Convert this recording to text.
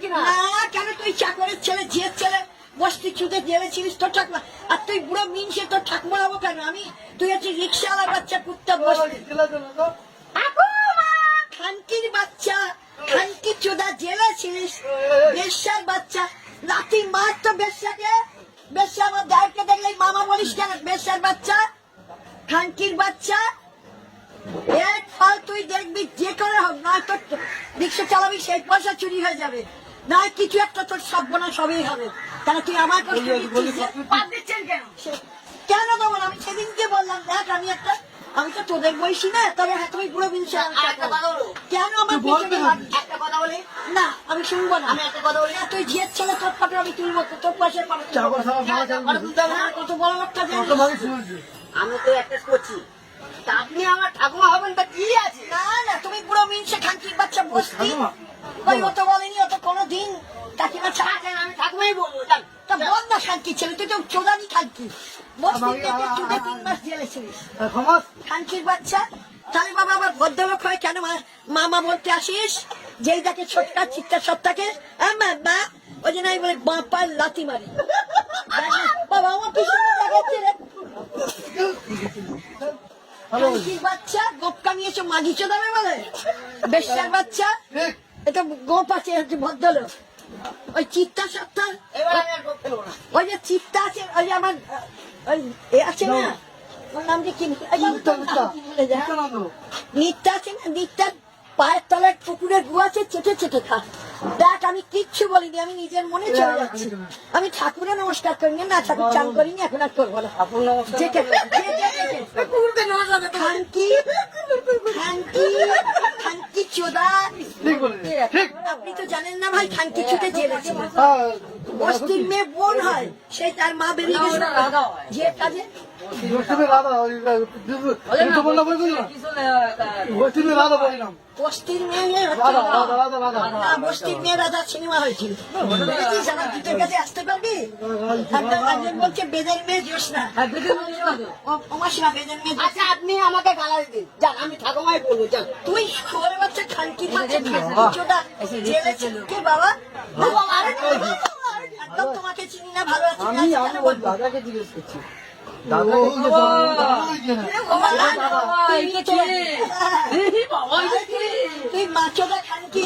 কিনা? না কেন তুই চাকরের ছেলে ঝিয়ের ছেলে বস্তি চুতে জেলে ছিলিস তোর ঠাকুমা আর তুই বুড়ো মিনসে তোর ঠাকুমা হবো কেন আমি তুই হচ্ছে রিক্সাওয়ালার বাচ্চা কুত্তা বসতি খানকির বাচ্চা খানকি চোদা জেলে ছিলিস বেশ্যার বাচ্চা লাঠি মার তো বেশ্যাকে বেশ্যা আমার দায়কে দেখলেই মামা বলিস কেন বেশ্যার বাচ্চা খানকির বাচ্চা এক ফল তুই দেখবি যে করে হোক না তোর রিক্সা চালাবি সেই পয়সা চুরি হয়ে যাবে না কিছু একটা তোর সর্বনাশ সবই হবে তাহলে তুই আমার কষ্ট দিচ্ছেন কেন কেন দেবো না? আমি সেদিনকে বললাম দেখ আমি তো তোদের বয়সী না তবে হ্যাঁ তুমি পুরো বিনছে কেন আমার একটা কথা বলি না আমি শুনবো না আমি একটা কথা বলি না তুই ঝিয়ের ছেলে তোর ফটো আমি তুলবো তোর পয়সা কত বড় লোকটা আমি তো একটা করছি আপনি আমার ঠাকুমা হবেন তা কি আছে? না না তুমি পুরো মিনসে খানকির বাচ্চা বসতি ওই অত বলেনি অত কোনোদিন কাকিমা ছাড়া আমি ঠাকুমাই বলবো তা বল না খানকি ছেলে তুই তো চোদানি খানকি বসতি থেকে চুদে 3 মাস জেলে ছিলিস খানকির বাচ্চা তাহলে বাবা আবার ভদ্রলোক হয়ে কেন মামা বলতে আসিস যেই দেখে ছোটকা চিৎকার সত্তাকে মা ওই জন্য আমি বলে বাপার লাথি মারি বাবা আমার কি সুন্দর দেখাচ্ছে রে খানকির বাচ্চা গোপ কামিয়েছো মাগি চোদাবে বলে বেশ্যার বাচ্চা এটা গোপ আছে হচ্ছে ভদ্রলোক ওই চিত্তা সত্তা ওই যে চিত্তা আছে ওই যে আমার ওই এ আছে না ওর নাম যে কি নিত্যা আছে না নিত্যার পায়ের তলায় পুকুরের গু আছে চেটে চেটে খা দেখ আমি কিচ্ছু বলিনি আমি নিজের মনে চলে যাচ্ছি আমি ঠাকুরে নমস্কার করিনি না ঠাকুর চান করিনি এখন আর করবো না খানকি খানকি খানকি চোদা আপনি তো জানেন না ভাই খানকি চুতে জেলেছে বস্তির মেয়ে বোন হয় সেই তার মা বেরিয়ে গেছে যে কাজে বস্তির মেয়ে বস্তির মেয়ে রাজা সিনেমা হয়েছিল দুটোর কাছে আসতে পারবি একজন বলছে বেদের মেয়ে জ্যোৎস্না অমাসিমা বেদের মেয়ে আচ্ছা আপনি আমাকে গালা দিন যান আমি ঠাকুমাই বলবো যান তুই খবরে বাচ্চা খানকি কে বাবা একদম তোমাকে চিনি না ভালো আছে দাদাকে জিজ্ঞেস করছি তুই মাছটা খানকি